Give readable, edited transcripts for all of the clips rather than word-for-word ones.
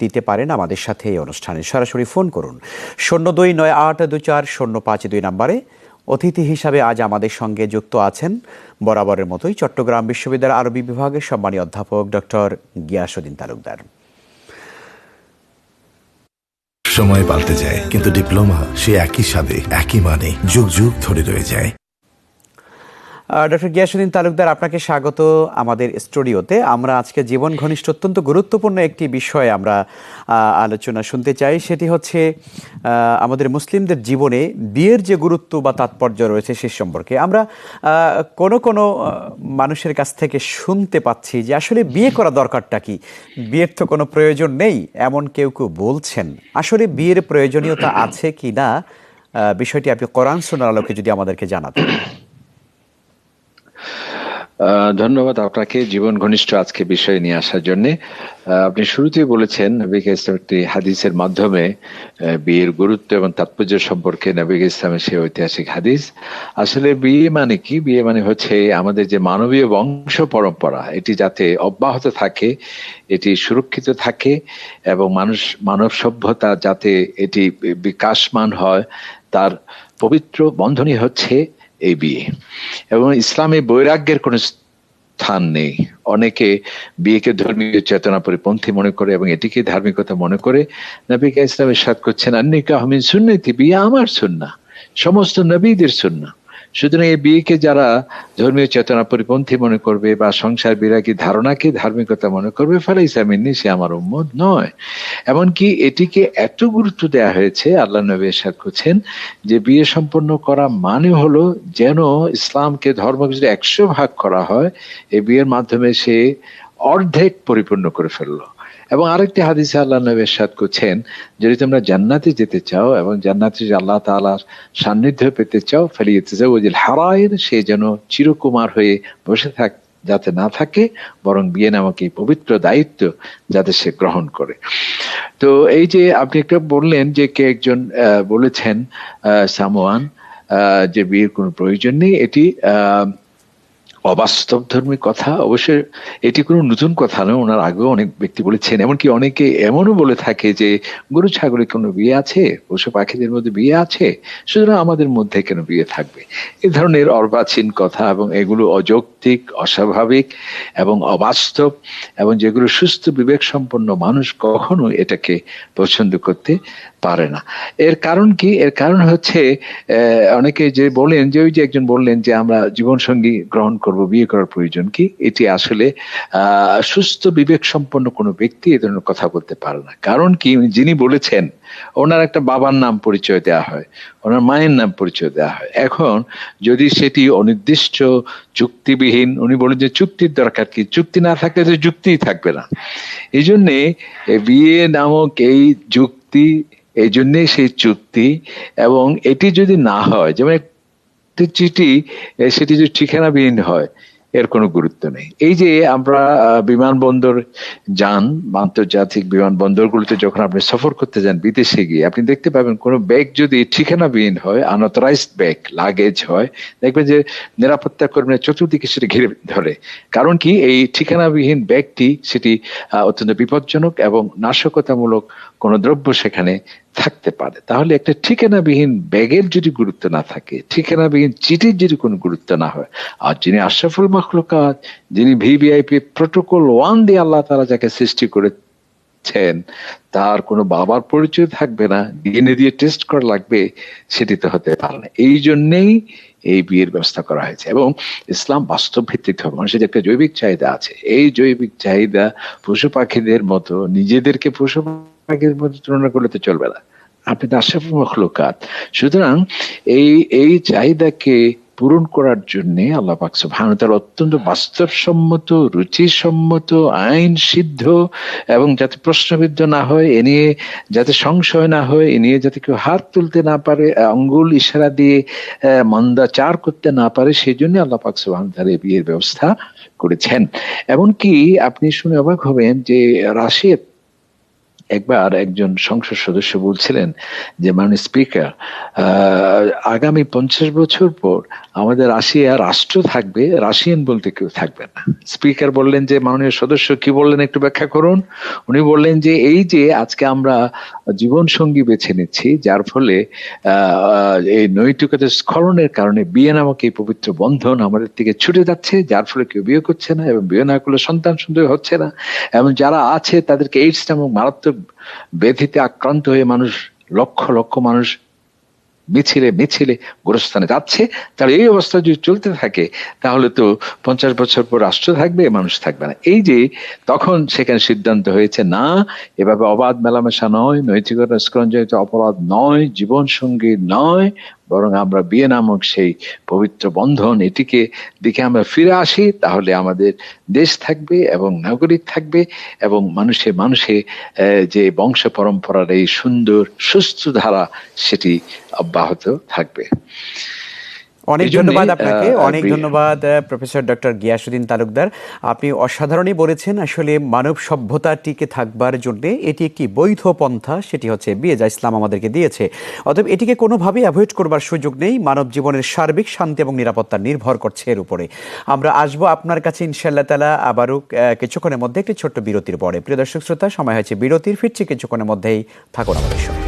দিতে পারেন আমাদের সাথে এই অনুষ্ঠানে সরাসরি ফোন করুন 0298240522 নম্বরে। অতিথি হিসাবে আজ আমাদের সঙ্গে যুক্ত আছেন বরাবরের মতোই চট্টগ্রাম বিশ্ববিদ্যালয়ের আরবি বিভাগের সম্মানীয় অধ্যাপক ডক্টর গিয়াসউদ্দিন তালুকদার। সময় পাল্টে যায়, কিন্তু ডিপ্লোমা সে একই স্বাদে একই মানে যুগ যুগ ধরে রয়ে যায়। ডক্টর গিয়াসউদ্দিন তালুকদার, আপনাকে স্বাগত আমাদের স্টুডিওতে। আমরা আজকে জীবন ঘনিষ্ঠ অত্যন্ত গুরুত্বপূর্ণ একটি বিষয় আমরা আলোচনা শুনতে চাই। সেটি হচ্ছে আমাদের মুসলিমদের জীবনে বিয়ের যে গুরুত্ব বা তাৎপর্য রয়েছে সে সম্পর্কে। আমরা কোনো মানুষের কাছ থেকে শুনতে পাচ্ছি যে আসলে বিয়ে করা দরকারটা কি, বিয়ের তো কোনো প্রয়োজন নেই, এমন কেউ কেউ বলছেন। আসলে বিয়ের প্রয়োজনীয়তা আছে কি না, বিষয়টি আপনি কোরআন সুন্নাহর আলোকে যদি আমাদেরকে জানাতেন। ধন্যবাদ আপনাকে জীবন ঘনিষ্ঠ আজকে বিষয় নিয়ে আসার জন্য। আপনি শুরুতেই বলেছেন নবী ইসলাম একটি হাদিসের মাধ্যমে বিয়ের গুরুত্ব এবং তাৎপর্য সম্পর্কে নবী ইসলামের সেই ঐতিহাসিক হাদিস। আসলে বিয়ে মানে কি? বিয়ে মানে হচ্ছে আমাদের যে মানবীয় বংশ পরম্পরা, এটি যাতে অব্যাহত থাকে, এটি সুরক্ষিত থাকে এবং মানব সভ্যতা যাতে এটি বিকাশমান হয়, তার পবিত্র বন্ধনই হচ্ছে এই বিয়ে। এবং ইসলামে বৈরাগ্যের কোন স্থান নেই। অনেকে বিয়েকে ধর্মীয় চেতনা পরিপন্থী মনে করে এবং এটিকে ধার্মিকতা মনে করে। নবী ইসলাম ইরশাদ করছেন, আন-নিকাহ মিন সুন্নতি, বিয়ে আমার সুন্নাহ, সমস্ত নবীদের সুন্নাহ। সুতরাং এই বিয়েকে যারা ধর্মীয় চেতনা পরিপন্থী মনে করবে বা সংসার বিরাগী ধারণাকে ধার্মিকতা মনে করবে, ফালাইসা মিন্নি, সে আমার উম্মত নয়। এমনকি এটিকে এত গুরুত্ব দেওয়া হয়েছে, আল্লাহ নবী ইরশাদ করছেন যে বিয়ে সম্পন্ন করা মানে হলো যেন ইসলামকে ধর্মকে যদি 100 ভাগ করা হয়, এই বিয়ের মাধ্যমে সে অর্ধেক পরিপূর্ণ করে ফেললো। এবং আরেকটি হাদিসে আল্লাহ নবী ইরশাদ করছেন, যদি তোমরা জান্নাতে যেতে চাও এবং জান্নাতে যদি আল্লাহ তাআলার সান্নিধ্য পেতে চাও, ফালিয়াতাজাওয়াজিল হারাইর, সে যেন চিরকুমার হয়ে বসে যাতে না থাকে, বরং বিয়ে নামক এই পবিত্র দায়িত্ব যাতে সে গ্রহণ করে। তো এই যে আপনি একটা বললেন যে কে একজন বলেছেন সামওয়ান যে বিয়ের কোনো প্রয়োজন নেই, এটি অবাস্তব ধর্মী কথা। অবশ্যই এটি কোনো নতুন কথা নয়, ওনার আগেও অনেক ব্যক্তি বলেছেন। এমনকি অনেকে এমনও বলে থাকে যে গরু ছাগলের কোনো বিয়ে আছে, পশু পাখিদের মধ্যে বিয়ে আছে, সুতরাং আমাদের মধ্যে কেন বিয়ে থাকবে? এ ধরনের অর্বাচীন কথা, এবং এগুলো অযৌক্তিক, অস্বাভাবিক এবং অবাস্তব, এবং যেগুলো সুস্থ বিবেক সম্পন্ন মানুষ কখনো এটাকে পছন্দ করতে পারে না। এর কারণ কি? এর কারণ হচ্ছে অনেকে যে বলেন যে, ওই যে একজন বললেন যে আমরা জীবন সঙ্গী গ্রহণ করব, বিয়ে করার প্রয়োজন কি? এটি আসলে সুস্থ বিবেক সম্পন্ন কোনো ব্যক্তি এ ধরনের কথা বলতে পারে না। কারণ কি? যিনি বলেছেন ওনার একটা বাবার নাম পরিচয় দেওয়া হয়, ওনার মায়ের নাম পরিচয় দেওয়া হয়। এখন যদি সেটি অনির্দিষ্ট, চুক্তিবিহীন, উনি বলেন যে চুক্তির দরকার কি? চুক্তি না থাকলে তো যুক্তিই থাকবে না। এই জন্যে বিয়ে নামক এই যুক্তি, এই জন্যে সেই চুক্তি। এবং এটি যদি না হয়, যেমন একটি চিঠি, সেটি যদি ঠিকানাবিহীন হয়, এর কোনো গুরুত্ব নেই। এই যে আমরা বিমানবন্দর যান, আন্তর্জাতিক বিমানবন্দরগুলোতে যখন আপনি সফর করতে যান বিদেশে গিয়ে, আপনি দেখতে পাবেন কোনো ব্যাগ যদি ঠিকানাবিহীন হয়, আনঅথরাইজড ব্যাগ, লাগেজ হয়, দেখবেন যে নিরাপত্তা কর্মীরা চতুর্দিকে সেটা ঘিরে ধরে। কারণ কি? এই ঠিকানাবিহীন ব্যাগটি সেটি অত্যন্ত বিপজ্জনক এবং নাশকতামূলক কোনো দ্রব্য সেখানে থাকতে পারে। তাহলে একটা ঠিকানাবিহীন ব্যাগের যদি গুরুত্ব না থাকে, ঠিকানাবিহীন চিঠির যদি কোনো গুরুত্ব না হয়, আর যিনি আশরাফুল মাখলুকাত, যিনি ভিভিআইপি প্রোটোকল 1 দিয়ে আল্লাহ তাআলা যাকে সৃষ্টি করেছেন, তার কোনো বাবার পরিচয় থাকবে না, ডিএনএ দিয়ে টেস্ট করা লাগবে, সেটি তো হতে পারে না। এই জন্যেই এই বিয়ের ব্যবস্থা করা হয়েছে। এবং ইসলাম বাস্তব ভিত্তিক ধর্ম। মানুষের একটা জৈবিক চাহিদা আছে, এই জৈবিক চাহিদা পশু পাখিদের মতো, নিজেদেরকে পশু পাখিদের মতো তুলনা করলে তো চলবে না। আপনি তো আশরাফুল মাখলুকাত। সুতরাং এই চাহিদাকে পূরণ করার জন্য আল্লাহ পাক সুবহানাহু ওয়া তাআলা অত্যন্ত বাস্তবসম্মত, রুচিসম্মত, আইন সিদ্ধ, এবং যাতে প্রশ্নবিদ্ধ না হয়, এ নিয়ে যাতে সংশয় না হয়, এ নিয়ে যাতে কেউ হাত তুলতে না পারে, আঙ্গুল ইশারা দিয়ে মন্দাচার করতে না পারে, সেই জন্য আল্লাহ পাক সুবহানাহু ওয়া তাআলা বিয়ের ব্যবস্থা করেছেন। এমনকি আপনি শুনে অবাক হবেন যে রাশিয়া একবার একজন সংসদ সদস্য বলছিলেন যে মাননীয় স্পিকার, আগামী 50 বছর পর আমাদের রাশিয়া রাষ্ট্র থাকবে, রাশিয়ান বলতে কেউ থাকবে না। স্পিকার বললেন যে মাননীয় সদস্য কি বললেন একটু ব্যাখ্যা করুন। উনি বললেন যে এই যে আজকে আমরা জীবন সঙ্গী বেছে নিচ্ছি, যার ফলে এই নৈতিকতার স্খলনের কারণে বিয়ে নামক এই পবিত্র বন্ধন আমাদের থেকে ছুটে যাচ্ছে, যার ফলে কেউ বিয়ে করছে না এবং বিয়ে না করলে সন্তান সুন্দর হচ্ছে না, এবং যারা আছে তাদেরকে এইডস নামক মারাত্মক ব্যাধিতে আক্রান্ত হয়ে মানুষ লক্ষ লক্ষ মানুষ মিছিলে মিছিলে গোরস্থানে যাচ্ছে। তাহলে এই অবস্থা যদি চলতে থাকে তাহলে তো 50 বছর পর রাষ্ট্র থাকবে, মানুষ থাকবে না। এই যে তখন সেখানে সিদ্ধান্ত হয়েছে, না, এভাবে অবাধ মেলামেশা নয়, নৈতিকতা স্খলনজনিত অপরাধ নয়, জীবন সঙ্গী নয়, বরং আমরা বিয়ে নামক সেই পবিত্র বন্ধন এটিকে দিকে আমরা ফিরে আসি, তাহলে আমাদের দেশ থাকবে এবং নাগরিক থাকবে এবং মানুষে মানুষে যে বংশ পরম্পরার এই সুন্দর সুস্থ ধারা সেটি অব্যাহত থাকবে। অনেক ধন্যবাদ আপনাকে, অনেক ধন্যবাদ প্রফেসর ডক্টর গিয়াসউদ্দিন তালুকদার। আপনি অসাধারণই বলেছেন। আসলে মানব সভ্যতা টিকে থাকবার জন্য এটি একটি বৈধ পন্থা, সেটি হচ্ছে বিয়ে, যা ইসলাম আমাদেরকে দিয়েছে। অতএব এটিকে কোনোভাবেই অ্যাভয়েড করবার সুযোগ নেই। মানব জীবনের সার্বিক শান্তি এবং নিরাপত্তা নির্ভর করছে এর উপরে। আমরা আসবো আপনার কাছে ইনশাআল্লাহ তাআলা আবারও কিছুক্ষণের মধ্যে একটি ছোট্ট বিরতির পরে। প্রিয় দর্শক শ্রোতা, সময় হয়েছে বিরতির, ফিরছি কিছুক্ষণের মধ্যেই, থাকুন আমাদের সঙ্গে।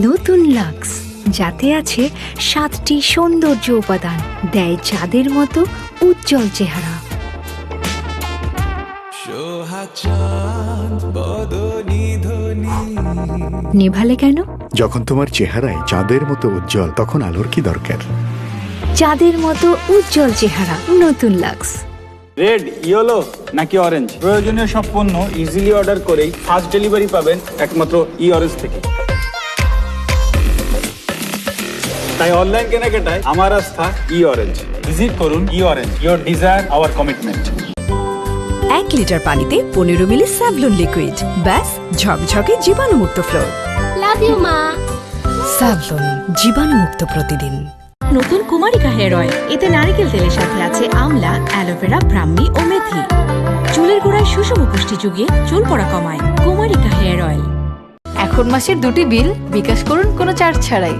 নতুন লাক্স, যাতে আছে 7টি সৌন্দর্য উপাদান, দেয় চাঁদের মতো উজ্জ্বল চেহারা। নেভালে কেন? যখন তোমার চেহারায় চাঁদের মতো উজ্জ্বল, তখন আলোর কি দরকার? চাঁদের মতো উজ্জ্বল চেহারা, নতুন লাক্স। রেড, ইয়েলো নাকি অরেঞ্জ, প্রয়োজনীয় সব পণ্য ইজিলি অর্ডার করেই ফাস্ট ডেলিভারি পাবেন একমাত্র অরেঞ্জ থেকে। তাই অনলাইন কেনাকাটায় আমার আস্থা অরেঞ্জ। ভিজিট করুন orange, your desire hour commitment. 1 litre পানিতে 15 মিলি স্যাভলন লিকুইড, ব্যাস ঝকঝকে জীবাণুমুক্ত ফ্লোর। লাভ ইউ মা। স্যাভলন, জীবাণুমুক্ত প্রতিদিন। নতুন কুমারিকা হেয়ার অয়েল, এতে নারকেল তেলের সাথে আছে আমলা, অ্যালোভেরা, ব্রাহ্মী ও মেথি। চুলের গোড়ায় সুষম পুষ্টি যুগিয়ে চুল পড়া কমায়। কুমারিকা হেয়ার অয়েল। এখন মাসের 2টি বিল বিকাশ করুন কোনো চার্জ ছাড়াই।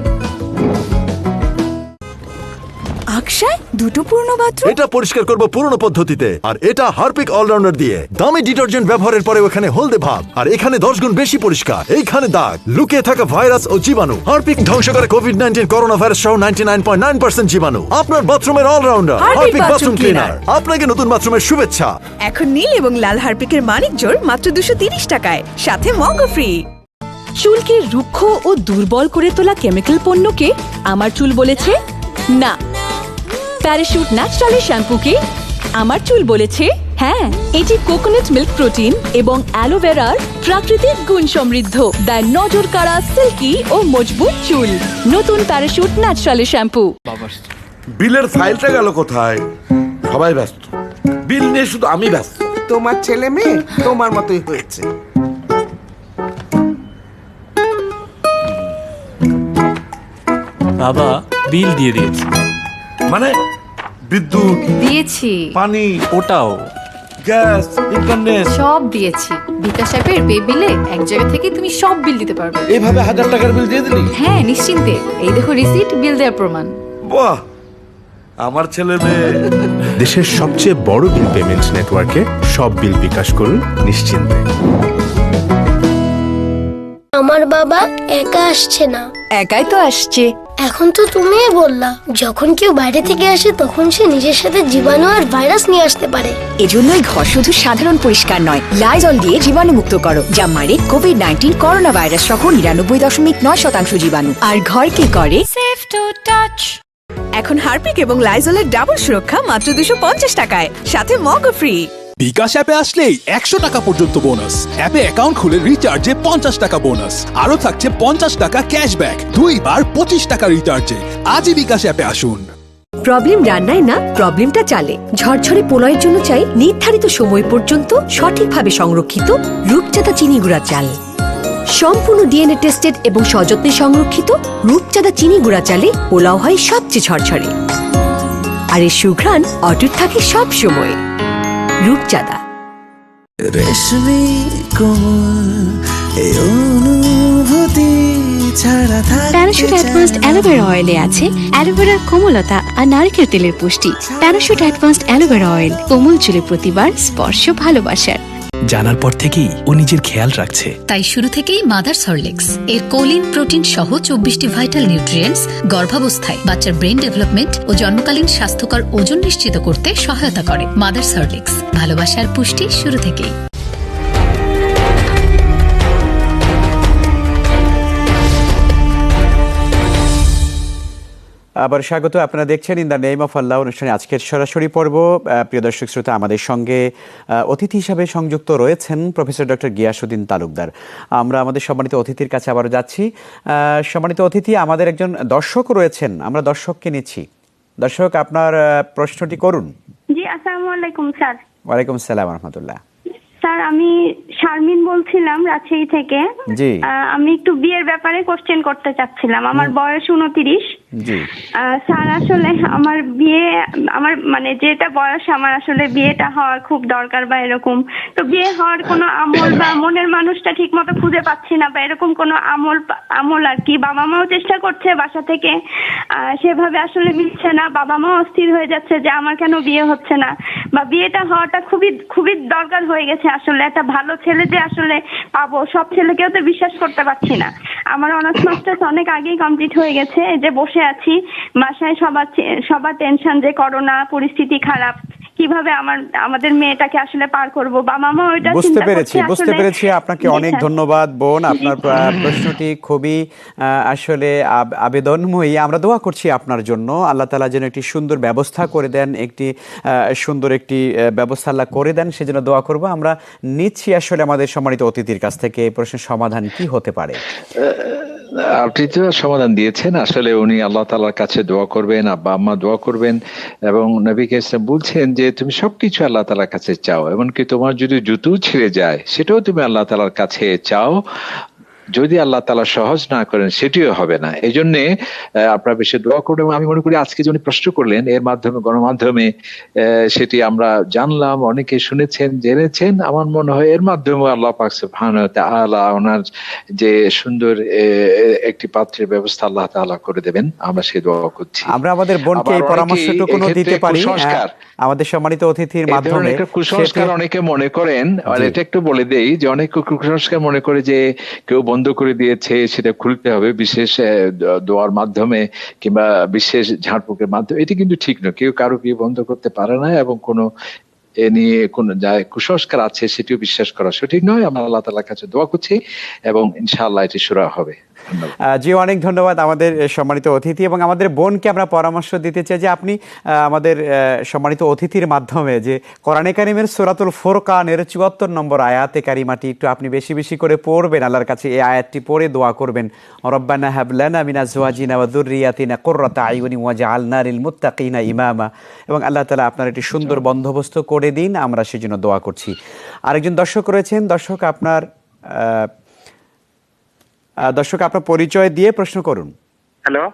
আকশায় 2টো পুরনো বাথরুম। এটা পরিষ্কার করব পুরনো পদ্ধতিতে, আর এটা হারপিক অলরাউন্ডার দিয়ে। দামি ডিটারজেন্ট ব্যবহারের পরে ওখানে হলদে ভাব, আর এখানে 10 গুণ বেশি পরিষ্কার। এইখানে দাগ, লুকিয়ে থাকা ভাইরাস ও জীবাণু। হারপিক ধ্বংস করে কোভিড-19, করোনা ভাইরাস সহ 99.9% জীবাণু। আপনার বাথরুমের অলরাউন্ডার হারপিক বাথরুম ক্লিনার। আপনাকে নতুন বাথরুমের শুভেচ্ছা। এখন নীল এবং লাল হারপিকের মানিক জোড় মাত্র 230 টাকায়, সাথে মগও ফ্রি। চুলকে রুক্ষ ও দুর্বল করে তোলা কেমিক্যাল পণ্যকে আমার চুল বলেছে না। প্যারাশুট ন্যাচারালি শ্যাম্পুকে আমার চুল বলেছে হ্যাঁ। এটি কোকোনাট মিল্ক প্রোটিন এবং অ্যালোভেরার প্রাকৃতিক গুণ সমৃদ্ধ, দেয় নজর কাড়া, সিল্কি ও মজবুত চুল। নতুন প্যারাশুট ন্যাচারালি শ্যাম্পু। বিলের ফাইলটা গেল কোথায়? সবাই ব্যস্ত, বিল নিয়ে শুধু আমি ব্যস্ত। তোমার ছেলে মেয়ে তোমার মতোই হয়েছে। বাবা বিল দিয়ে দিয়েছি। মানে বিদ্যুৎ দিয়েছি, পানি, ওটাও, গ্যাস, ইন্টারনেট সব দিয়েছি। বিকাশ অ্যাপের পে বিলে এক জায়গা থেকে তুমি সব বিল দিতে পারবে। এইভাবে 1000 টাকার বিল দিয়ে দিলি? হ্যাঁ, নিশ্চিন্তে। এই দেখো রিসিট, বিল দেওয়ার প্রমাণ। বাহ, আমার ছেলে মেয়ে। দেশের সবচেয়ে বড় বিল পেমেন্ট নেটওয়ার্কে সব বিল বিকাশ করুন নিশ্চিন্তে। আমার বাবা একা আসছে না। একাই তো আসছে। এখন তো তুমিই বললা, যখন কেউ বাইরে থেকে আসে তখন সে নিজের সাথে জীবাণু আর ভাইরাস নিয়ে আসতে পারে। এজন্যই ঘর শুধু সাধারণ পরিষ্কার নয়, লাইজল দিয়ে জীবাণুমুক্ত করো, যা মারে কোভিড-19, করোনা ভাইরাস সহ 99.9% জীবাণু। আর ঘরকে করে সেফ টু টাচ। এখন হারপিক এবং লাইজলের ডাবল সুরক্ষা মাত্র 250 টাকায়, সাথে মগও ফ্রি। বিকাশ অ্যাপে আসলেই 100 টাকা পর্যন্ত বোনাস। অ্যাপে অ্যাকাউন্ট খুলে রিচার্জে 50 টাকা বোনাস। আরও থাকছে 50 টাকা ক্যাশব্যাক 2 বার 25 টাকা রিচার্জে। আজই বিকাশ অ্যাপে আসুন। প্রবলেম রান্নায় না, প্রবলেমটা চালে। ঝরঝরে পোলাওয়ের জন্য চাই নির্ধারিত সময় পর্যন্ত সঠিকভাবে সংরক্ষিত রূপচাঁদা চিনি গুঁড়া চাল। সম্পূর্ণ ডিএনএ টেস্টেড এবং সযত্নে সংরক্ষিত রূপচাঁদা চিনি গুঁড়া চালে পোলাও হয় সবচেয়ে ঝরঝরে। আর এর সুঘ্রাণ অটুট থাকে সব সময়। রূপচাঁদা। রেশমি কোমল এই অনুভূতি ছাড়া প্যারাশুট অ্যাডভান্সড অ্যালোভেরা অয়েলে আছে অ্যালোভেরার কোমলতা আর নারকেল তেলের পুষ্টি। প্যারাশুট অ্যাডভান্সড অ্যালোভেরা অয়েল, কোমল চুলে প্রতিবার স্পর্শ ভালোবাসার। জানার পর থেকেই ও নিজের খেয়াল রাখছে। তাই শুরু থেকেই মাদার্স হরলিক্স এর কোলিন, প্রোটিন সহ 24টি ভাইটাল নিউট্রিয়েন্টস গর্ভাবস্থায় বাচ্চার ব্রেন ডেভেলপমেন্ট ও জন্মকালীন স্বাস্থ্যকর ওজন নিশ্চিত করতে সহায়তা করে। মাদার্স হরলিক্স, ভালোবাসার পুষ্টি শুরু থেকেই। আবার স্বাগত। আপনারা দেখছেন ইন দ্য নেম অফ আল্লাহ অনুষ্ঠানে আজকের সরাসরি পর্ব। প্রিয় দর্শক শ্রোতা, আমাদের সঙ্গে অতিথি হিসাবে সংযুক্ত রয়েছেন প্রফেসর ডক্টর গিয়াসউদ্দিন তালুকদার। আমরা আমাদের সম্মানিত অতিথির কাছে আবারও যাচ্ছি। সম্মানিত অতিথি, আমাদের একজন দর্শক রয়েছেন, আমরা দর্শককে নিচ্ছি। দর্শক, আপনার প্রশ্নটি করুন। জি, আসসালামু আলাইকুম স্যার। ওয়ালাইকুম আসসালাম রহমতুল্লাহ। স্যার, আমি শারমিন বলছিলাম রাজশাহী থেকে। জি, আমি একটু বিয়ের ব্যাপারে কোশ্চেন করতে চাচ্ছিলাম। আমার বয়স 29। জি স্যার, আসলে আমার বিয়ে, আমার মানে যেটা বয়স, আমার আসলে বিয়েটা হওয়ার খুব দরকার বা এরকম। তো বিয়ে হওয়ার কোনো আমল বা মনের মানুষটা ঠিক মতো খুঁজে পাচ্ছি না, বা এরকম কোনো আমল আর কি। বাবা মাও চেষ্টা করছে বাসা থেকে, সেভাবে আসলে মিলছে না। বাবা মাও অস্থির হয়ে যাচ্ছে যে আমার কেন বিয়ে হচ্ছে না, বা বিয়েটা হওয়াটা খুবই খুবই দরকার হয়ে গেছে। আসলে একটা ভালো ছেলে যে আসলে পাবো, সব ছেলেকেও তো বিশ্বাস করতে পারছি না। আমার অনার্স মাস্টার্স অনেক আগেই কমপ্লিট হয়ে গেছে, এই যে বসে আছি বাসায়। সবার টেনশন যে করোনা, পরিস্থিতি খারাপ, কিভাবে আমাদের মেয়েটাকে আসলে পার করব। বাবা মা ওইটা বুঝতে পেরেছি। আপনাকে অনেক ধন্যবাদ বোন। আপনার প্রশ্নটি খুবই আসলে আবেদনময়ী। আমরা দোয়া করছি আপনার জন্য, আল্লাহ তাআলা যেন একটি সুন্দর ব্যবস্থা করে দেন, একটি সুন্দর একটি ব্যবস্থা আল্লাহ করে দেন, সেজন্য দোয়া করব। আমরা নিচ্ছি আসলে আমাদের সম্মানিত অতিথির কাছ থেকে এই প্রশ্নের সমাধান কি হতে পারে। আপনি তো সমাধান দিয়েছেন। আসলে উনি আল্লাহ তাআলার কাছে দোয়া করবেন, আব্বা আম্মা দোয়া করবেন, এবং নবী কারীম বলছেন যে তুমি সবকিছু আল্লাহ তাআলার কাছে চাও, এমনকি তোমার যদি জুতো ছিঁড়ে যায় সেটাও তুমি আল্লাহ তাআলার কাছে চাও। যদি আল্লাহ তাআলা সহজ না করেন সেটিও হবে না। এই জন্য আপনারা বেশি দোয়া করবেন। আমি মনে করি আজকে যিনি প্রশ্ন করলেন এর মাধ্যমে, গণমাধ্যমে সেটি আমরা জানলাম, অনেকে শুনেছেন, জেনেছেন। আমার মনে হয় এর মাধ্যমে আল্লাহ পাক সুবহানাহু ওয়া তাআলা ওনার যে সুন্দর একটি পাত্রের ব্যবস্থা আল্লাহ তাআলা করে দেবেন, আমরা সেই দোয়া করছি। আমরা আমাদের বোনকে এই পরামর্শটুকু দিতে পারি আমাদের সম্মানিত অতিথির মাধ্যমে। কুসংস্কার অনেকে মনে করেন, আর এটা একটু বলে দেই যে অনেক কুসংস্কার মনে করে যে কেউ বন্ধ করে দিয়েছে, সেটা খুলতে হবে বিশেষ দোয়ার মাধ্যমে কিংবা বিশেষ ঝাড়ফুঁকের মাধ্যমে। এটি কিন্তু ঠিক নয়। কেউ কারো বিয়ে বন্ধ করতে পারে না, এবং কোনো এ নিয়ে কোন যা কুসংস্কার আছে সেটিও বিশ্বাস করা সঠিক নয়। আমরা আল্লাহ তাআলার কাছে দোয়া করছি এবং ইনশাআল্লাহ এটি শুরু হবে। জি, অনেক ধন্যবাদ আমাদের সম্মানিত অতিথি। এবং আমাদের বোনকে আমরা পরামর্শ দিতে চাই যে আপনি আমাদের সম্মানিত অতিথির মাধ্যমে যে কোরআনে কারিমের সূরাতুল ফুরকানের ৭৪ নম্বর আয়াতে কারিমাটি একটু আপনি বেশি বেশি করে পড়বেন, আল্লাহর কাছে এই আয়াতটি পড়ে দোয়া করবেন। রব্বানা হাব লানা মিন আজওয়াজিনা ওয়া যুররিয়াতিনা কুররাতা আয়ুনি ওয়াজআলনা লিল মুত্তাকিনা ইমামা। এবং আল্লাহ তাআলা আপনার একটি সুন্দর বন্দোবস্ত করে দিন, আমরা সেজন্য দোয়া করছি। আরেকজন দর্শক রয়েছেন। দর্শক, আপনার পরিচয় দিয়ে প্রশ্ন করুন। হ্যালো,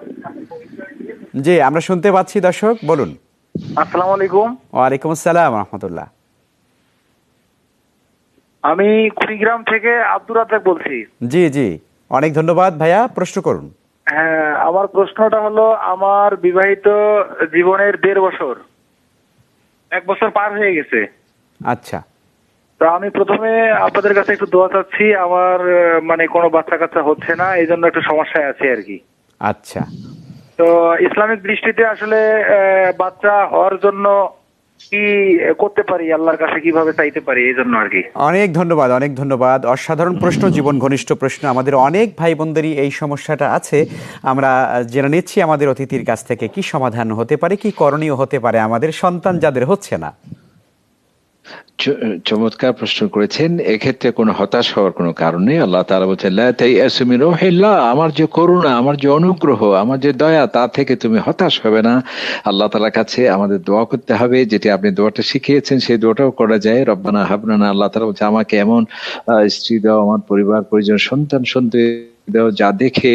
জি আমরা শুনতে পাচ্ছি। দর্শক বলুন। আসসালামু আলাইকুম। ওয়ালাইকুম আসসালাম রাহমাতুল্লাহ। আমি কুড়িগ্রাম থেকে আব্দুর রাজ্জাক বলছি। জি জি, অনেক ধন্যবাদ ভাইয়া, প্রশ্ন করুন। হ্যাঁ, আমার প্রশ্নটা হলো, আমার বিবাহিত জীবনের 1.5 বছর, 1 বছর পার হয়ে গেছে। আচ্ছা, তো আমি প্রথমে আপনাদের কাছে একটু দোয়া চাচ্ছি। আমার মানে কোনো বাচ্চা কাচ্চা হচ্ছে না, এই জন্য একটু সমস্যায় আছে আর কি। আচ্ছা, তো ইসলামিক দৃষ্টিতে আসলে বাচ্চা হওয়ার জন্য কি করতে পারি, আল্লাহর কাছে কিভাবে চাইতে পারি, এই জন্য আর কি। অনেক ধন্যবাদ। অসাধারণ প্রশ্ন, জীবন ঘনিষ্ঠ প্রশ্ন। আমাদের অনেক ভাই বোনদেরই এই সমস্যাটা আছে। আমরা জেনে নিচ্ছি আমাদের অতিথির কাছ থেকে কি সমাধান হতে পারে, কি করণীয় হতে পারে আমাদের সন্তান যাদের হচ্ছে না। চমৎকার প্রশ্ন করেছেন। এক্ষেত্রে কোনো হতাশ হওয়ার কোনো কারণ নেই। আল্লাহ তাআলা বলছেন, লা তাইয়াসু মিন রূহিল্লাহ, আমার যে করুণা, আমার যে অনুগ্রহ, আমার যে দয়া, তা থেকে তুমি হতাশ হবে না। আল্লাহ তাআলার কাছে আমাদের দোয়া করতে হবে, যেটা আপনি দোয়াটা শিখিয়েছেন সেই দোয়াটাও করা যায়। রব্বানা হাবলানা, আল্লাহ তাআলা বলছে আমাকে এমন স্ত্রী দাও, আমার পরিবার পরিজন, সন্তান সন্ততি দাও যা দেখে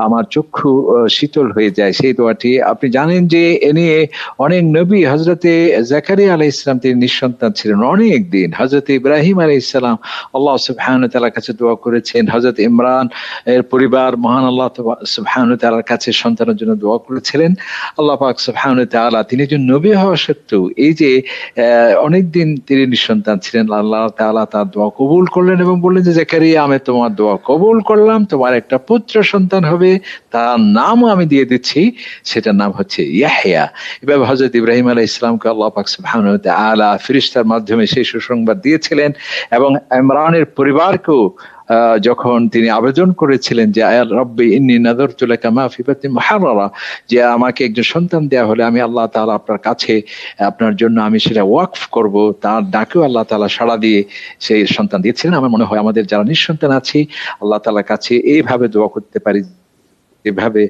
আমার চক্ষু শীতল হয়ে যায়, সেই দোয়াটি আপনি জানেন যে এ নিয়ে অনেক নবী, হযরতে জাকারিয়া আলাইহিস সালাম তিনি নিঃসন্তান ছিলেন অনেক দিন, হযরতে ইব্রাহিম আলাইহিস সালাম আল্লাহ সুবহানাহু ওয়া তাআলার কাছে দোয়া করেছেন, হযরত ইমরান এর পরিবার মহান আল্লাহ সুবহানাহু ওয়া তাআলার কাছে সন্তানের জন্য দোয়া করেছিলেন। আল্লাহ পাক সুবহানাহু ওয়া তাআলা তিনি একজন নবী হওয়া সত্ত্বেও এই যে অনেকদিন তিনি নিঃসন্তান ছিলেন, আল্লাহ তাআলা তার দোয়া কবুল করলেন এবং বললেন যে জাকারিয়া, আমি তোমার দোয়া কবুল করলাম, তোমার একটা পুত্র সন্তান হবে, তার নামও আমি দিয়ে দিচ্ছি, সেটার নাম হচ্ছে ইয়াহইয়া। এভাবে হযরত ইব্রাহিম আলাইহিস সালামকে আল্লাহ পাক সুবহানাহু ওয়া তাআলা ফেরেশতার মাধ্যমে সেই সুসংবাদ দিয়েছিলেন এবং ইমরানের পরিবারকেও যখন তিনি আবেদন করেছিলেন যে আয়া রব্বি ইন্নী নাযারতু লাকা মা ফি বাতনি মুহাররারা, যে আমাকে একজন সন্তান দেয়া হলে আমি আল্লাহ তাআলা আপনার কাছে আপনার জন্য আমি সেটা ওয়াকফ করব, তার ডাকেও আল্লাহ তাআলা সাড়া দিয়ে সেই সন্তান দিয়েছিলেন। আমার মনে হয় আমাদের যারা নিঃসন্তান আছি আল্লাহ তাআলার কাছে এইভাবে দোয়া করতে পারি, এভাবে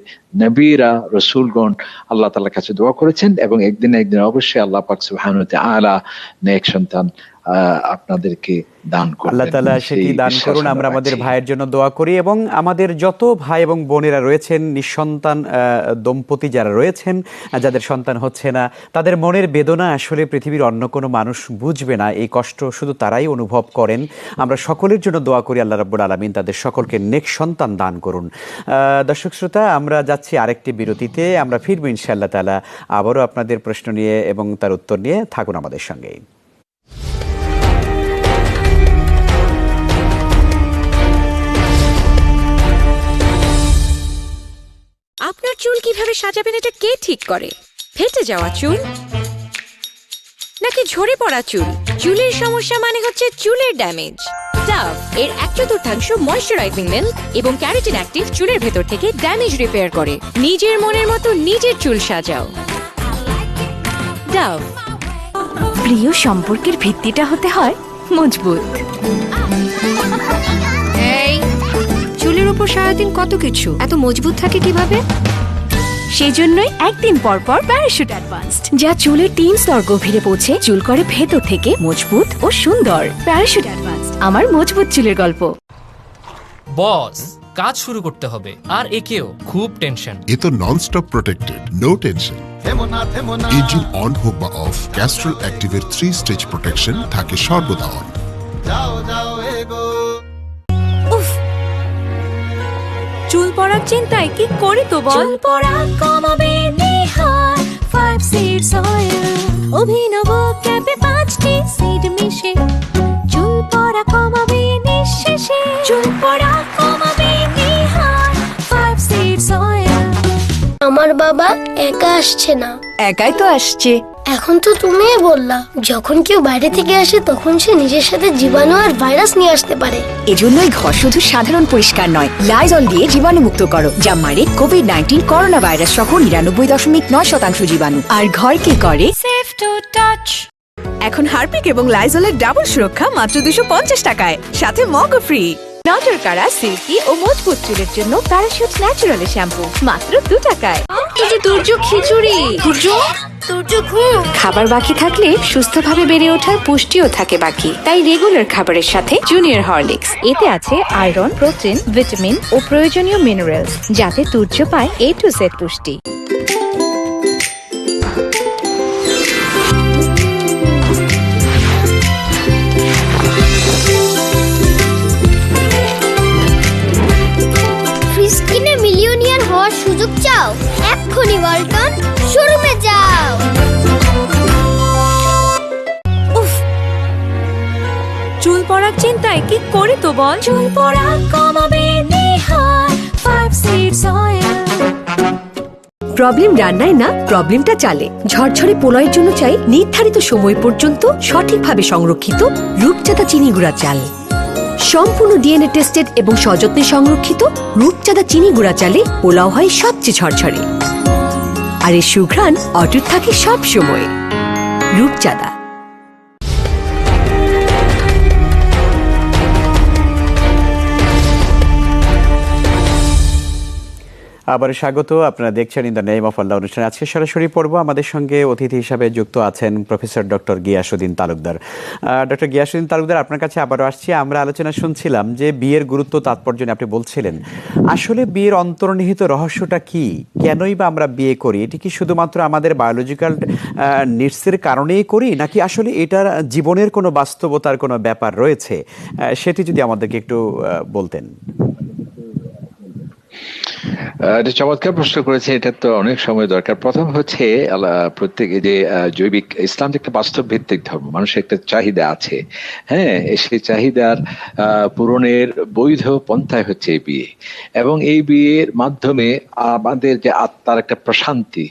নবীরা রাসূলগণ আল্লাহ তাআলার কাছে দোয়া করেছেন এবং একদিন একদিন অবশ্যই আল্লাহ পাক সুবহানাহু ওয়া তাআলা নেক সন্তান আপনাদেরকে দান করবেন। আল্লাহ তাআলা সেটি দান করুন। আমরা আমাদের ভাইয়ের জন্য দোয়া করি এবং আমাদের যত ভাই এবং বোনেরা রয়েছেন, নিঃসন্তান দম্পতি যারা রয়েছেন, যাদের সন্তান হচ্ছে না, তাদের মনের বেদনা আসলে পৃথিবীর অন্য কোনো মানুষ বুঝবে না। এই কষ্ট শুধু তারাই অনুভব করেন। আমরা সকলের জন্য দোয়া করি আল্লাহ রাব্বুল আলামিন তাদের সকলকে নেক সন্তান দান করুন। দর্শক শ্রোতা, আমরা যাচ্ছি আরেকটি বিরতিতে। আমরা ফিরবো ইনশাআল্লাহ তাআলা আবারও আপনাদের প্রশ্ন নিয়ে এবং তার উত্তর নিয়ে। থাকুন আমাদের সঙ্গেই। আপনার চুল কিভাবে সাজাবেন এটা কে ঠিক করে? ফেটে যাওয়া চুল নাকি ঝরে পড়া চুল? চুলের সমস্যা মানে হচ্ছে চুলের ড্যামেজ। ডাভ এর 1/4 ময়শ্চারাইজিং মিল্ক এবং ক্যারাটিন অ্যাক্টিভ চুলের ভেতর থেকে ড্যামেজ রিপেয়ার করে। নিজের মনের মতো নিজের চুল সাজাও। ডাভ। প্রিয় সম্পর্কের ভিত্তিটা হতে হয় মজবুত। চুলের উপর সারাদিন কত কিছু, এত মজবুত থাকে কিভাবে? সেজন্যই একদিন পর পর প্যারাশুট অ্যাডভান্সড, যা চুলের 3 স্তর গভীরে পৌঁছে চুল করে ভেতর থেকে মজবুত ও সুন্দর। প্যারাশুট অ্যাডভান্সড, আমার মজবুত চুলের গল্প। বস, কাজ শুরু করতে হবে আর একেও খুব টেনশন। এ তো nonstop protected, no tension. Engine on হোক বা অফ, ক্যাস্ট্রল অ্যাক্টিভের 3 স্টেজ প্রোটেকশন থাকে সর্বদা অন। চুল পড়ার চিন্তায় কি করে তো বল? চুল পড়া কমাবে নিহার 5 সিডস অয়েল। অভিনব ক্যাপে 5টি সিড মিশে চুল পড়া কমাবে নিঃশেষে। চুল পড়া কমাবে নিহার 5 সিডস অয়েল। আমার বাবা একা আসছে না। একাই তো আসছে। এখন তো তুমিই বললা যখন কেউ বাইরে থেকে আসে তখন সে নিজের সাথে জীবাণু আর ভাইরাস নিয়ে আসতে পারে। এজন্যই ঘর শুধু সাধারণ পরিষ্কার নয়, লাইজল দিয়ে জীবাণুমুক্ত করো, যা মারে কোভিড-19 করোনা ভাইরাস সহ 99.9% জীবাণু। আর ঘরকে করে সেফ টু টাচ। এখন হারপিক এবং লাইজলের ডাবল সুরক্ষা মাত্র 250 টাকায়, সাথে মগও ফ্রি। নজর কাড়া, সিল্কি ও মজবুত চুলের জন্য প্যারাশুট ন্যাচারাল শ্যাম্পু মাত্র 2 টাকায়। এই যে দুর্যোগ খিচুড়ি, খাবার বাকি থাকলে সুস্থভাবে বেড়ে ওঠার পুষ্টিও থাকে বাকি। তাই রেগুলার খাবারের সাথে জুনিয়র হরলিক্স, এতে আছে আয়রন, প্রোটিন, ভিটামিন ও প্রয়োজনীয় মিনারেলস, যাতে তুর্য পায় A to Z পুষ্টি। কিনে মিলিয়নিয়ার হওয়ার সুযোগ চাও? এক্ষুনি ওয়ালটন শোরুমে যাও। চুল পড়ার চিন্তায় কি করে তো বল? চুল পড়া কমাবে নিহার 5 সিডস অয়েল। প্রবলেম রান্নায় না, প্রবলেমটা চালে। ঝরঝরে পোলয়ের জন্য চাই নির্ধারিত সময় পর্যন্ত সঠিকভাবে সংরক্ষিত রূপচাঁদা চিনি গুঁড়া চাল। সম্পূর্ণ ডিএনএ টেস্টেড এবং সযত্নে সংরক্ষিত রূপচাঁদা চিনি গুঁড়া চালে পোলাও হয় সবচেয়ে ঝরঝরে, আর এর সুঘ্রাণ অটুট থাকে সব সময়। রূপচাঁদা। আবার স্বাগত। আপনারা দেখছেন ইন দ্য নেম অফ আল্লাহ অনুষ্ঠান। আজকে সরাসরি পর্ব আমাদের সঙ্গে অতিথি হিসাবে যুক্ত আছেন professor doctor Giasuddin Talukdar. Doctor Giasuddin Talukdar, আপনার কাছে আবারও আসছি। আমরা আলোচনা শুনছিলাম যে বিয়ের গুরুত্ব তাৎপর্য নিয়ে আপনি বলছিলেন, আসলে বিয়ের অন্তর্নিহিত রহস্যটা কি, কেনই বা আমরা বিয়ে করি? এটি কি শুধুমাত্র আমাদের বায়োলজিক্যাল নিডসের কারণেই করি, নাকি আসলে এটার জীবনের কোনো বাস্তবতার কোনো ব্যাপার রয়েছে? সেটি যদি আমাদেরকে একটু বলতেন। এটা চমৎকার প্রশ্ন করেছে। এটা তো অনেক সময় দরকার। প্রথম হচ্ছে প্রত্যেকে যে জৈবিক ইসলাম একটা বাস্তব ভিত্তিক ধর্ম, মানুষের একটা চাহিদা আছে, হ্যাঁ, সেই চাহিদার পূরণের বৈধ পন্থায় হচ্ছে এই বিয়ে, এবং এই বিয়ের মাধ্যমে আমাদের যে আত্মার একটা প্রশান্তি,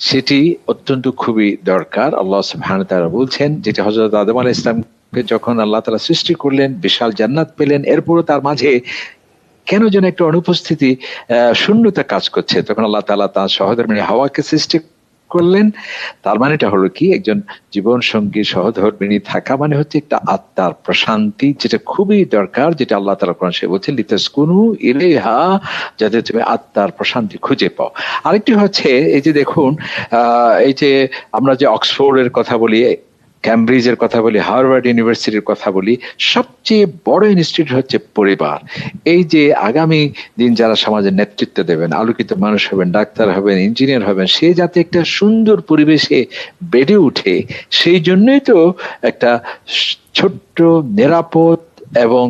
সেটি অত্যন্ত খুবই দরকার। আল্লাহ সুবহানাহু ওয়া তাআলা বলছেন, যেটা হযরত আদম আলাইহিস সালামকে যখন আল্লাহ তাআলা সৃষ্টি করলেন, বিশাল জান্নাত পেলেন, এরপরও তার মাঝে কেন যেন একটা অনুপস্থিতি, শূন্যতা কাজ করছে, তখন আল্লাহ তাআলা তার সহধর্মিণী হাওয়াকে সৃষ্টি করলেন। তার মানেটা হলো কি, একজন জীবন সঙ্গী সহধর্মিণী থাকা মানে হচ্ছে একটা আত্মার প্রশান্তি, যেটা খুবই দরকার, যেটা আল্লাহ তাআলা কোরআন শরীফে বলছেন লিতাসকুনু ইলাইহা, যাতে তুমি আত্মার প্রশান্তি খুঁজে পাও। আরেকটি হচ্ছে এই যে দেখুন, এই যে আমরা যে অক্সফোর্ডের কথা বলি, ক্যামব্রিজের কথা বলি, হার্ভার্ড ইউনিভার্সিটির কথা বলি, সবচেয়ে বড় ইনস্টিটিউট হচ্ছে পরিবার। এই যে আগামী দিন যারা সমাজের নেতৃত্ব দেবেন, আলোকিত মানুষ হবেন, ডাক্তার হবেন, ইঞ্জিনিয়ার হবেন, সে যাতে একটা সুন্দর পরিবেশে বেড়ে উঠে, সেই জন্যই তো একটা ছোট্ট নিরাপদ এবং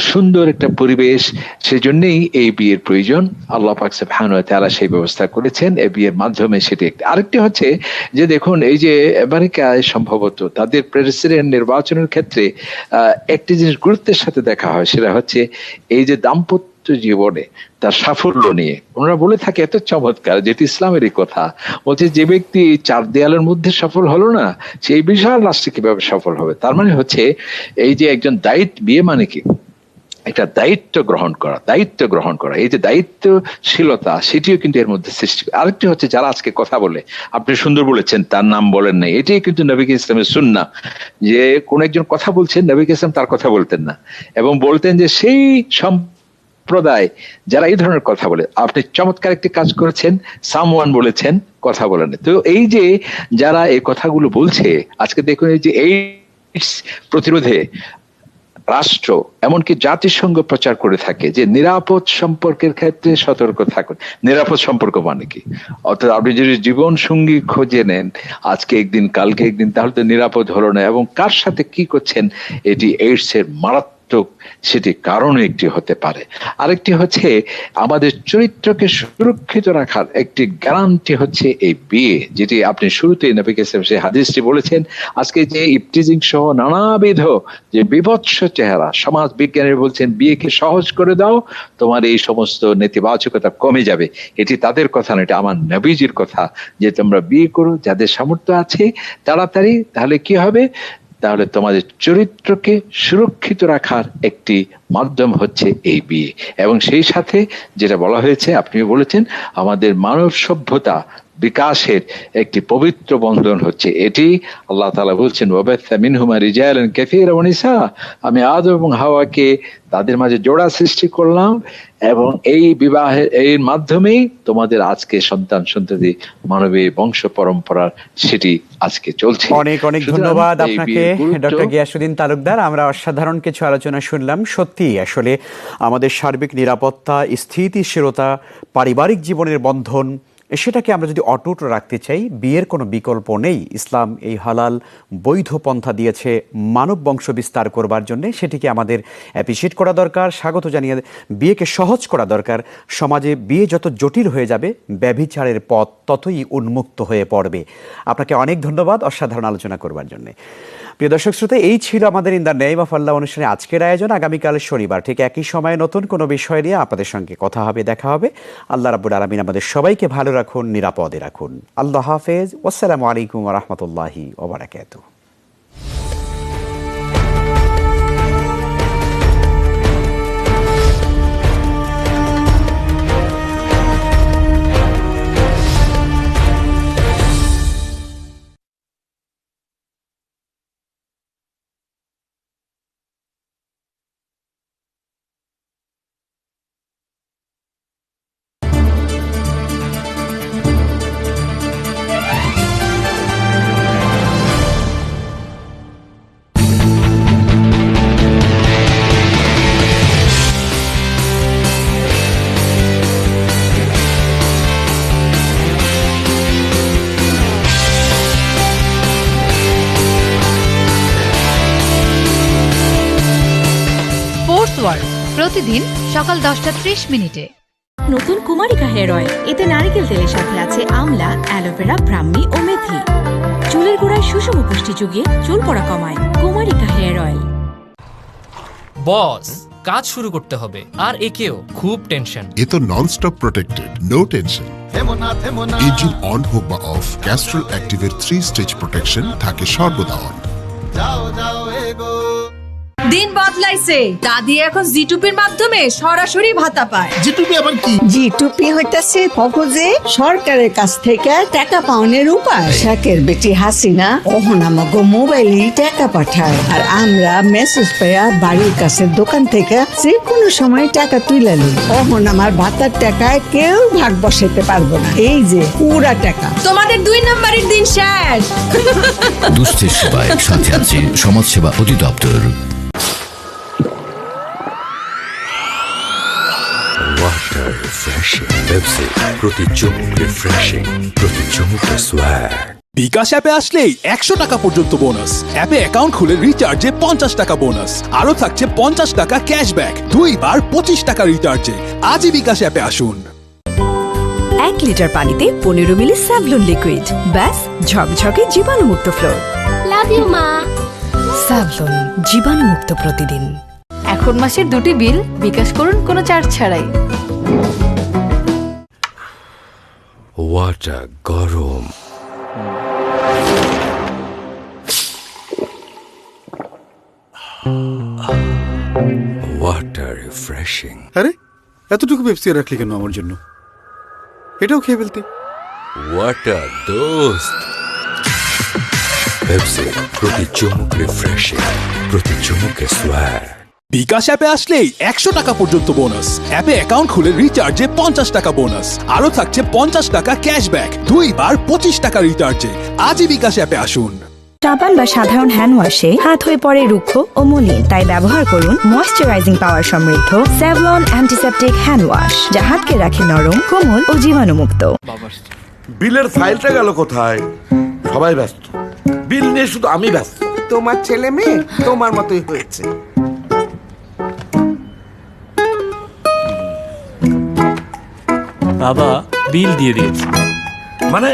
সুন্দর একটা পরিবেশ, সেজন্যই এই বিয়ের প্রয়োজন। আল্লাহ পাক সুবহানাহু ওয়া তাআলা সেই ব্যবস্থা করেছেন এই বিয়ের মাধ্যমে। সেটি আরেকটি হচ্ছে যে দেখুন, এই যে আমেরিকায় সম্ভবত তাদের প্রেসিডেন্ট নির্বাচনের ক্ষেত্রে একটি জিনিস গুরুত্বের সাথে দেখা হয়, সেটা হচ্ছে এই যে দাম্পত্য জীবনে তার সাফল্য নিয়ে ওনারা বলে থাকে, এত চমৎকার, যেটি ইসলামেরই কথা, বলছে যে ব্যক্তি চার দেয়ালের মধ্যে সফল হলো না, সেই বিশাল রাষ্ট্রে কিভাবে সফল হবে। তার মানে হচ্ছে এই যে একজন দায়িত্ব, বিয়ে মানে কি একটা দায়িত্ব গ্রহণ করা, এই যে দায়িত্বশীলতা, সেটিও কিন্তু এর মধ্যে সৃষ্টি। আরেকটি হচ্ছে যারা আজকে কথা বলে, আপনি সুন্দর বলেছেন, তার নাম বলেন নাই, এটাই কিন্তু নবী ইসলামের সুন্নাহ, যে কোন একজন কথা বলছেন, নবী ইসলাম তার কথা বলতেন না, এবং বলতেন যে সেই সম্প্রদায় যারা এই ধরনের কথা বলে, আপনি চমৎকার একটি কাজ করেছেন, সামওয়ান বলেছেন, কথা বলেন। তো এই যে যারা এই কথাগুলো বলছে, আজকে দেখুন এই যে এইডস প্রতিরোধে রাষ্ট্র, এমনকি জাতিসংঘ প্রচার করে থাকে যে নিরাপদ সম্পর্কের ক্ষেত্রে সতর্ক থাকুন। নিরাপদ সম্পর্ক মানে কি? অর্থাৎ আপনি যদি জীবন সঙ্গী খুঁজে নেন আজকে একদিন, কালকে একদিন, তাহলে তো নিরাপদ হলো না, এবং কার সাথে কি করছেন, এটি এইডস এর মারাত্মক সেটি কারণ একটি হতে পারে। আরেকটি হচ্ছে আমাদের চরিত্রকে সুরক্ষিত রাখার একটি গ্যারান্টি হচ্ছে এই বিয়ে, যেটি আপনি শুরুতেই নবী ইসলাম সেই হাদিসটি বলেছেন। আজকে যে ইফটিজিং সহ নানাবিধ যে বিভৎস চেহারা, সমাজ বিজ্ঞানীরা বলছেন বিয়েকে সহজ করে দাও, তোমার এই সমস্ত নেতিবাচকতা কমে যাবে। এটি তাদের কথা না, এটা আমার নবীজির কথা, যে তোমরা বিয়ে করো যাদের সামর্থ্য আছে তাড়াতাড়ি, তাহলে কি হবে, তাহলে তোমাদের চরিত্রকে সুরক্ষিত রাখার একটি মাধ্যম হচ্ছে এই বিয়ে। এবং সেই সাথে যেটা বলা হয়েছে, আপনিও বলেছেন, আমাদের মানব সভ্যতা বিকাশের একটি পবিত্র বন্ধন হচ্ছে এটি। আল্লাহ তাআলা বলছেন, ওয়াবাথা মিনহুমা রিজালান কাসীরান ওয়া নিসা, আমি আদম এবং হাওয়াকে তাদের মাঝে জোড়া সৃষ্টি করলাম, এবং এই বিবাহের এর মাধ্যমেই তোমাদের আজকে সন্তান সন্ততি, মানবী বংশ পরম্পরার সেটি আজকে চলছে। অনেক অনেক ধন্যবাদ আপনাকে ডক্টর গিয়াসউদ্দিন তালুকদার। আমরা অসাধারণ কিছু আলোচনা শুনলাম। সত্যি আসলে আমাদের সার্বিক নিরাপত্তা, স্থিতিশীলতা, পারিবারিক জীবনের বন্ধন, সেটাকে আমরা যদি অটুট রাখতে চাই, বিয়ের কোনো বিকল্প নেই। ইসলাম এই হালাল বৈধ পন্থা দিয়েছে মানব বংশ বিস্তার করবার জন্য, সেটিকে আমাদের অ্যাপ্রিসিয়েট করা দরকার, স্বাগত জানিয়ে বিয়েকে সহজ করা দরকার। সমাজে বিয়ে যত জটিল হয়ে যাবে, ব্যভিচারের পথ ততই উন্মুক্ত হয়ে পড়বে। আপনাকে অনেক ধন্যবাদ অসাধারণ আলোচনা করবার জন্য। প্রিয় দর্শক শ্রোতা, এই ছিল আমাদের ইন দ্য নেম অফ আল্লাহ অনুষ্ঠানে আজকের আয়োজন। আগামীকাল শনিবার ঠিক একই সময়ে নতুন কোনো বিষয় নিয়ে আপনাদের সঙ্গে কথা হবে, দেখা হবে। আল্লাহ রাব্বুল আলামিন আমাদের সবাইকে ভালো রাখুন, নিরাপদে রাখুন। আল্লাহ হাফেজ। আসসালামু আলাইকুম ওয়া রাহমাতুল্লাহি ওয়া বারাকাতুহু। প্রতিদিন সকাল 10:30 নতুন কুমারিকা হেয়ার অয়েল, এতে নারকেল তেলের সাথে আছে আমলা, অ্যালোভেরা, ব্রাহ্মী ও মেথি। চুলের গোড়ায় সুষম পুষ্টি যুগিয়ে চুল পড়া কমায়। কুমারিকা হেয়ার অয়েল। বস, কাজ শুরু করতে হবে আর একেও খুব টেনশন। এ তো non stop protected, no tension. Engine on হোক বা অফ, ক্যাস্ট্রল অ্যাক্টিভের 3 স্টেজ প্রোটেকশন থাকে সর্বদা অন। দিন বদলাইছে, দাদি এখন জিটুপির মাধ্যমে সরাসরি ভাতা পায়। জিটুপি আবার কি? জিটুপি হইতাছে সহজে সরকারের কাছ থেকে টাকা পাওনের উপায়। শেখের বেটি হাসিনা ওহন আমাকে মোবাইলে টাকা পাঠায়, আর আমরা মেসেজ পেয়ে বাড়ির কাছে দোকান থেকে যে কোনো সময় টাকা তুলে নিই। ওহন আমার ভাতার টাকায় কেউ ভাগ বসাতে পারবো না। এই যে পুরা টাকা তোমাদের 2 নম্বরের দিন শেষ। দুস্থের সেবায় সাথে আছে সমাজসেবা অধিদপ্তর। ওয়াটার রিফ্রেশিং পেপসি, প্রতি চুমুক রিফ্রেশিং, প্রতি চুমুকে সোয়াগ। বিকাশ অ্যাপে আসলেই 100 টাকা পর্যন্ত বোনাস। অ্যাপে অ্যাকাউন্ট খুলে রিচার্জে 50 টাকা বোনাস, আরো থাকছে 50 টাকা ক্যাশব্যাক 2 বার 25 টাকা রিচার্জে। আজই বিকাশ অ্যাপে আসুন। 1 লিটার পানিতে 15 মিলি স্যাভলন লিকুইড, ব্যাস ঝকঝকে জীবাণুমুক্ত ফ্লোর। লাভ ইউ মা। স্যাভলন, জীবাণুমুক্ত প্রতিদিন। এখন মাসের 2টি বিল বিকাশ করুন কোনো চার্জ ছাড়াই। ওয়াটার গরম, ওয়াটার রিফ্রেশিং। আরে এতটুকু পেপসি রাখলি কেন আমার জন্য? এটাও খেয়ে ফেলতে। ওয়াটার দোস্ত, পেপসি, প্রতি চুমুক রিফ্রেশিং, প্রতি চুমুকে সোয়াগ। বিকাশ অ্যাপে আসলেই 100 টাকা পর্যন্ত বোনাস। অ্যাপে অ্যাকাউন্ট খুলে রিচার্জে 50 টাকা বোনাস, আরো থাকছে 50 টাকা ক্যাশব্যাক 2 বার 25 টাকা রিচার্জে। আজই বিকাশ অ্যাপে আসুন। সাবান বা সাধারণ হ্যান্ড ওয়াশে হাত হয়ে পড়ে রুক্ষ ও মলিন, তাই ব্যবহার করুন ময়েশ্চারাইজিং পাওয়ার সমৃদ্ধ স্যাভলন অ্যান্টিসেপটিক হ্যান্ড ওয়াশ, যা হাতকে রাখে নরম, কোমল ও জীবাণুমুক্ত। বিলের ফাইলটা গেল কোথায়? সবাই ব্যস্ত, বিল নিয়ে শুধু আমি ব্যস্ত। তোমার ছেলে মেয়ে তোমার মতোই হয়েছে। বাবা বিল দিয়ে দিয়েছি। মানে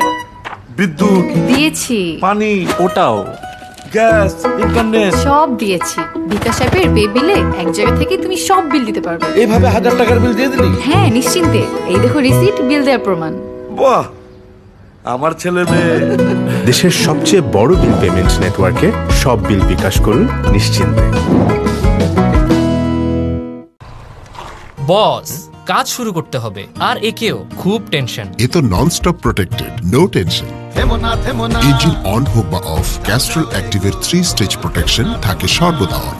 বিদ্যুৎ দিয়েছি, পানি, ওটাও, গ্যাস, ইন্টারনেট সব দিয়েছি। বিকাশ অ্যাপের পে বিলে এক জায়গা থেকে তুমি সব বিল দিতে পারবে। এইভাবে 1000 টাকার বিল দিয়ে দিলি? হ্যাঁ, নিশ্চিন্তে। এই দেখো রিসিট, বিল দেওয়ার প্রমাণ। বাহ, আমার ছেলে মেয়ে। দেশের সবচেয়ে বড় বিল পেমেন্ট নেটওয়ার্কে সব বিল বিকাশ করুন নিশ্চিন্তে। বস, কাজ শুরু করতে হবে আর একেও খুব টেনশন। এ তো non stop protected, no tension. Engine on হোক বা অফ, ক্যাস্ট্রল অ্যাক্টিভের 3 স্টেজ প্রোটেকশন থাকে সর্বদা অন।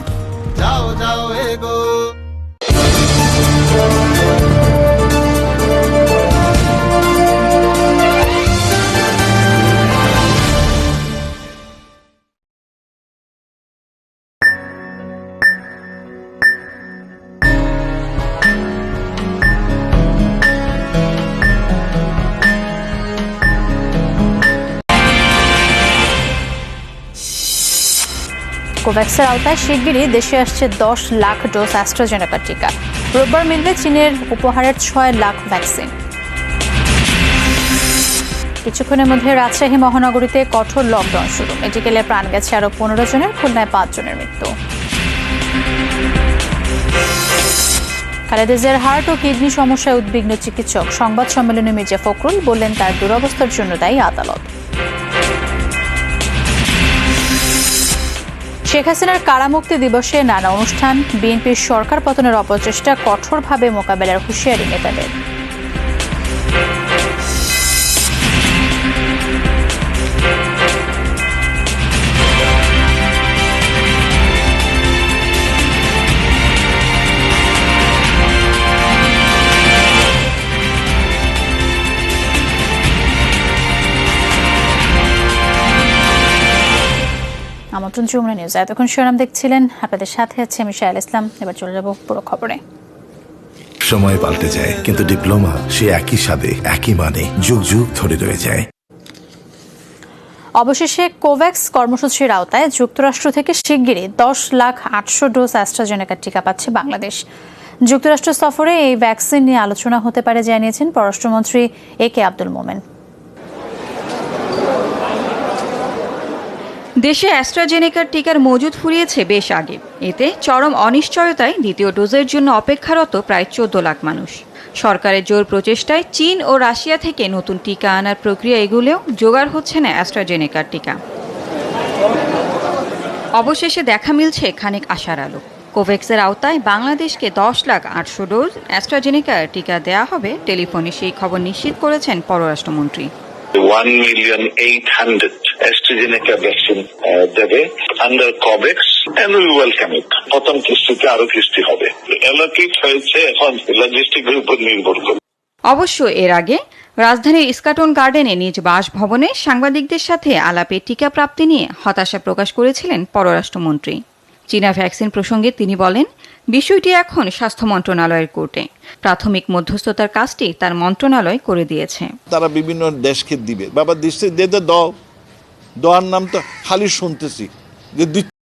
কোভ্যাক্সের আওতায় শিগগিরই দেশে আসছে 10 লাখ ডোজ অ্যাস্ট্রাজেনেকা টিকা। রোববার মিলবে চীনের উপহারের 6 লাখ ভ্যাকসিন। কিছুক্ষণের মধ্যে রাজশাহী মহানগরীতে কঠোর লকডাউন শুরু। মেডিকেলে প্রাণ গেছে আরো 15 জনের, খুলনায় 5 জনের মৃত্যু। খালেদা হার্ট ও কিডনি সমস্যায় উদ্বিগ্ন চিকিৎসক। সংবাদ সম্মেলনে মির্জা ফখরুল বললেন, তার দুরবস্থার জন্য দায়ী আদালত। শেখ হাসিনার কারামুক্তি দিবসে নানা অনুষ্ঠান। বিএনপির সরকার পতনের অপচেষ্টা কঠোরভাবে মোকাবেলার হুঁশিয়ারি নেতাদের। আমন্ত্রণ যমুনা নিউজ। এতক্ষণ শিরোনাম দেখছিলেন, আপনাদের সাথে আছে আমি শায়াল ইসলাম। এবার চলে যাব পুরো খবরে। সময় পাল্টে যায়, কিন্তু ডিপ্লোমা সে একই স্বাদে, একই মানে যুগ যুগ ধরে রয়ে যায়। অবশেষে কোভ্যাক্স কর্মসূচির আওতায় যুক্তরাষ্ট্র থেকে শিগগিরই 10,800,000 ডোজ অ্যাস্ট্রাজেনেকা টিকা পাচ্ছে বাংলাদেশ। যুক্তরাষ্ট্র সফরে এই ভ্যাকসিন নিয়ে আলোচনা হতে পারে জানিয়েছেন পররাষ্ট্রমন্ত্রী AK আব্দুল মোমেন। দেশে অ্যাস্ট্রাজেনেকার টিকার মজুদ ফুরিয়েছে বেশ আগে। এতে চরম অনিশ্চয়তায় দ্বিতীয় ডোজের জন্য অপেক্ষারত প্রায় 14 লাখ মানুষ। সরকারের জোর প্রচেষ্টায় চীন ও রাশিয়া থেকে নতুন টিকা আনার প্রক্রিয়া এগুলেও জোগাড় হচ্ছে না অ্যাস্ট্রাজেনেকার টিকা। অবশেষে দেখা মিলছে খানিক আশার আলো। কোভ্যাক্সের আওতায় বাংলাদেশকে 10,800,000 ডোজ অ্যাস্ট্রাজেনেকার টিকা দেয়া হবে। টেলিফোনে সেই খবর নিশ্চিত করেছেন পররাষ্ট্রমন্ত্রী। 1,800,000 AstraZeneca ভ্যাকসিন দেবে under Covax and we welcome it. প্রথম কিস্তিতে আরো কিস্তি হবে। অ্যালোকেট হয়েছে, এখন লজিস্টিকের উপর নির্ভর করে। অবশ্য এর আগে রাজধানীর ইস্কাটন গার্ডেনে নিজ বাসভবনে সাংবাদিকদের সাথে আলাপে টিকা প্রাপ্তি নিয়ে হতাশা প্রকাশ করেছিলেন পররাষ্ট্রমন্ত্রী। চীনা ভ্যাকসিন প্রসঙ্গে তিনি বলেন, বিষয়টি এখন স্বাস্থ্য মন্ত্রণালয়ের কোর্টে। প্রাথমিক মধ্যস্থতার কাজটি তার মন্ত্রণালয় করে দিয়েছে। তারা বিভিন্ন দেশকে দিবে, বাবা দেশে দেওয়ার নাম তো খালি শুনতেছি যে